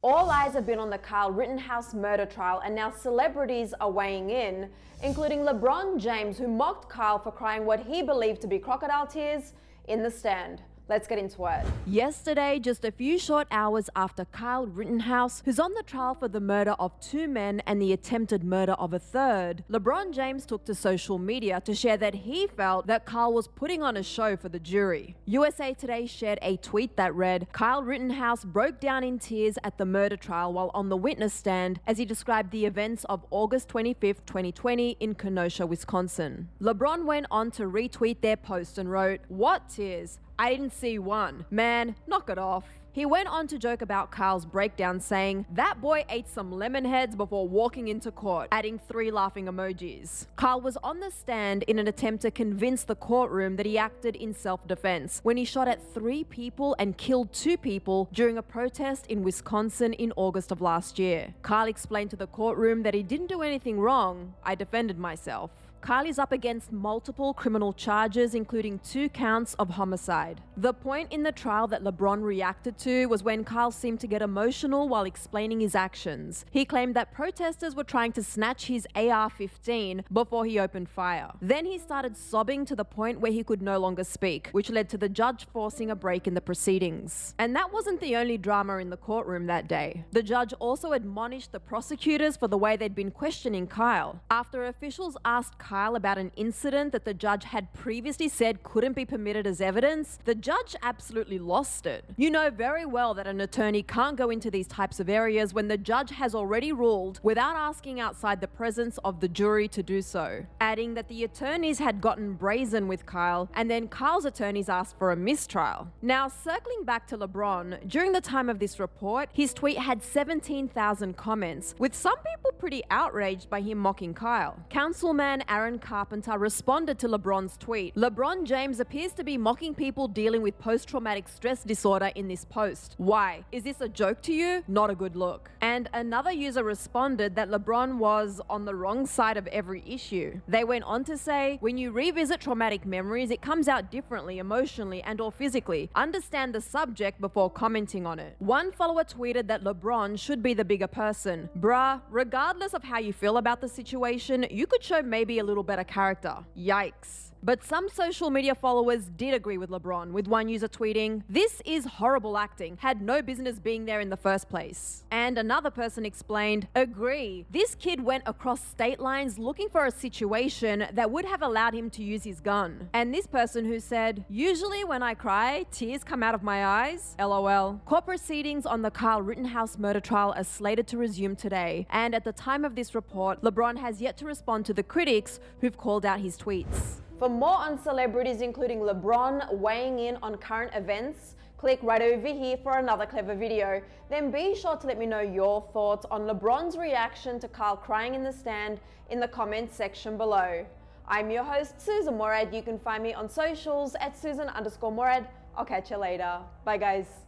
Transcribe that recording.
All eyes have been on the Kyle Rittenhouse murder trial, and now celebrities are weighing in, including LeBron James, who mocked Kyle for crying what he believed to be crocodile tears in the stand. Let's get into it. Yesterday, just a few short hours after Kyle Rittenhouse, who's on the trial for the murder of 2 men and the attempted murder of a third, LeBron James took to social media to share that he felt that Kyle was putting on a show for the jury. USA Today shared a tweet that read, "Kyle Rittenhouse broke down in tears at the murder trial while on the witness stand as he described the events of August 25th, 2020 in Kenosha, Wisconsin." LeBron went on to retweet their post and wrote, "What tears? I didn't see one. Man, knock it off." He went on to joke about Kyle's breakdown, saying, "That boy ate some lemon heads before walking into court," adding 3 laughing emojis. Kyle was on the stand in an attempt to convince the courtroom that he acted in self-defense when he shot at 3 people and killed 2 people during a protest in Wisconsin in August of last year. Kyle explained to the courtroom that he didn't do anything wrong. "I defended myself." Kyle is up against multiple criminal charges, including 2 counts of homicide. The point in the trial that LeBron reacted to was when Kyle seemed to get emotional while explaining his actions. He claimed that protesters were trying to snatch his AR-15 before he opened fire. Then he started sobbing to the point where he could no longer speak, which led to the judge forcing a break in the proceedings. And that wasn't the only drama in the courtroom that day. The judge also admonished the prosecutors for the way they'd been questioning Kyle. After officials asked Kyle about an incident that the judge had previously said couldn't be permitted as evidence, the judge absolutely lost it. You know very well that an attorney can't go into these types of areas when the judge has already ruled without asking outside the presence of the jury to do so, adding that the attorneys had gotten brazen with Kyle, and then Kyle's attorneys asked for a mistrial. Now, circling back to LeBron, during the time of this report, his tweet had 17,000 comments, with some people pretty outraged by him mocking Kyle. Councilman Aaron Carpenter responded to LeBron's tweet. "LeBron James appears to be mocking people dealing with post-traumatic stress disorder in this post. Why? Is this a joke to you? Not a good look." And another user responded that LeBron was on the wrong side of every issue. They went on to say, "When you revisit traumatic memories, it comes out differently emotionally and or physically. Understand the subject before commenting on it." One follower tweeted that LeBron should be the bigger person. Bruh, regardless of how you feel about the situation, you could show maybe a little better character. Yikes. But some social media followers did agree with LeBron, with one user tweeting, "This is horrible acting, had no business being there in the first place." And another person explained, "Agree, this kid went across state lines looking for a situation that would have allowed him to use his gun." And this person who said, "Usually when I cry, tears come out of my eyes, LOL." Court proceedings on the Kyle Rittenhouse murder trial are slated to resume today, and at the time of this report, LeBron has yet to respond to the critics who've called out his tweets. For more on celebrities, including LeBron weighing in on current events, click right over here for another clever video. Then be sure to let me know your thoughts on LeBron's reaction to Kyle crying in the stand in the comments section below. I'm your host, Susan Morad. You can find me on socials at Susan_Morad. I'll catch you later. Bye guys.